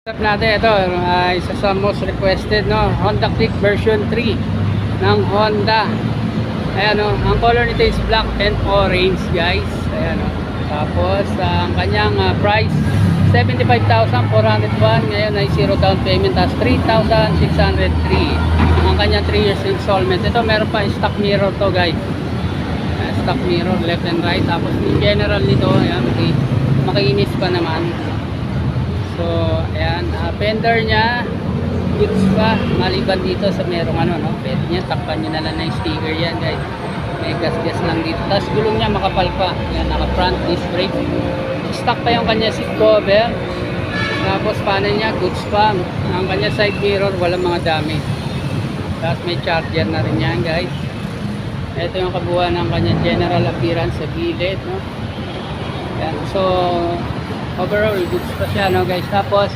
Step natin ito ay isa sa most requested, no, Honda Click version 3 ng Honda. Ayan, no, ang color nito is black and orange, guys. Ayan, no. Tapos ang kanyang price 75,401. Ngayon ay 0 down payment as 3,603. Ang kanyang 3 years installment. Ito meron pa stock mirror to, guys. Stock mirror left and right. Tapos in general nito, ayan, makinis pa naman. So, ayan, fender niya, goods pa, maliban dito sa merong ano, no, pwede niya, takpan niya na lang na yung sticker yan, guys. May gas-gas lang dito. Tapos gulong niya makapal pa. Ayan, naka-front disc brake. Stock pa yung kanya seat cover. Tapos panel niya, goods pa. Ang kanya side mirror, walang mga dami. Tapos may charger na rin yan, guys. Ito yung kabuuan ng kanya general appearance sa gilid, no. Ayan, so overall goods pa siya, no, guys. Tapos